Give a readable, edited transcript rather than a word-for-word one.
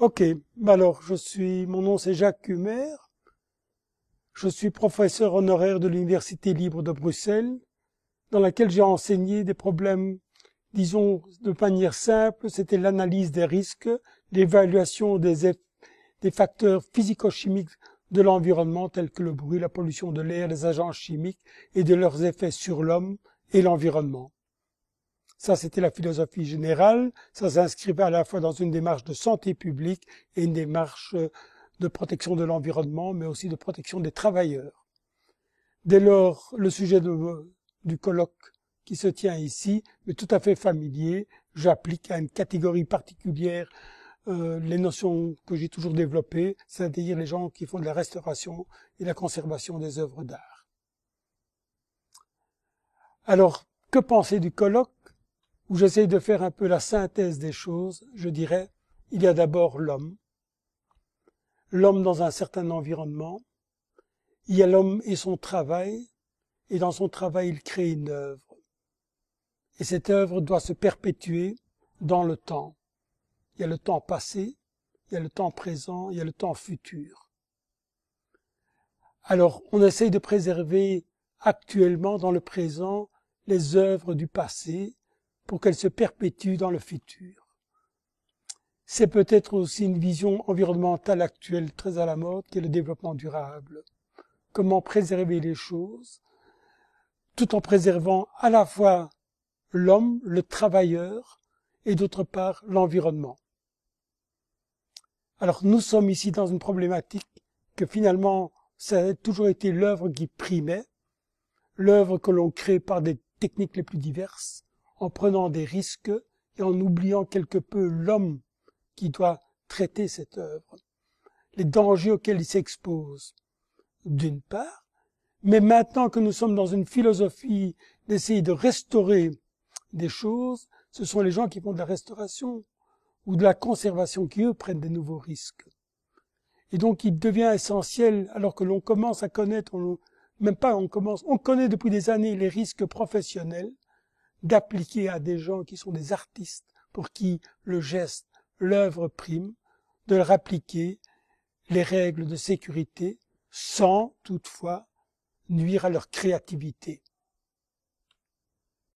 Ok, alors mon nom c'est Jacques Humer, je suis professeur honoraire de l'Université libre de Bruxelles, dans laquelle j'ai enseigné des problèmes, disons, de manière simple, c'était l'analyse des risques, l'évaluation des facteurs physico-chimiques de l'environnement tels que le bruit, la pollution de l'air, les agents chimiques et de leurs effets sur l'homme et l'environnement. Ça, c'était la philosophie générale. Ça s'inscrivait à la fois dans une démarche de santé publique et une démarche de protection de l'environnement, mais aussi de protection des travailleurs. Dès lors, le sujet du colloque qui se tient ici est tout à fait familier. J'applique à une catégorie particulière les notions que j'ai toujours développées, c'est-à-dire les gens qui font de la restauration et la conservation des œuvres d'art. Alors, que penser du colloque où j'essaye de faire un peu la synthèse des choses? Je dirais, il y a d'abord l'homme dans un certain environnement, il y a l'homme et son travail, et dans son travail il crée une œuvre. Et cette œuvre doit se perpétuer dans le temps. Il y a le temps passé, il y a le temps présent, il y a le temps futur. Alors, on essaye de préserver actuellement, dans le présent, les œuvres du passé pour qu'elles se perpétuent dans le futur. C'est peut-être aussi une vision environnementale actuelle très à la mode, qui est le développement durable. Comment préserver les choses, tout en préservant à la fois l'homme, le travailleur, et d'autre part l'environnement. Alors nous sommes ici dans une problématique que finalement, ça a toujours été l'œuvre qui primait, l'œuvre que l'on crée par des techniques les plus diverses, en prenant des risques et en oubliant quelque peu l'homme qui doit traiter cette œuvre, les dangers auxquels il s'expose, d'une part, mais maintenant que nous sommes dans une philosophie d'essayer de restaurer des choses, ce sont les gens qui font de la restauration ou de la conservation qui, eux, prennent des nouveaux risques. Et donc, il devient essentiel, alors que l'on commence à connaître, on connaît depuis des années les risques professionnels, d'appliquer à des gens qui sont des artistes, pour qui le geste, l'œuvre prime, de leur appliquer les règles de sécurité, sans, toutefois, nuire à leur créativité.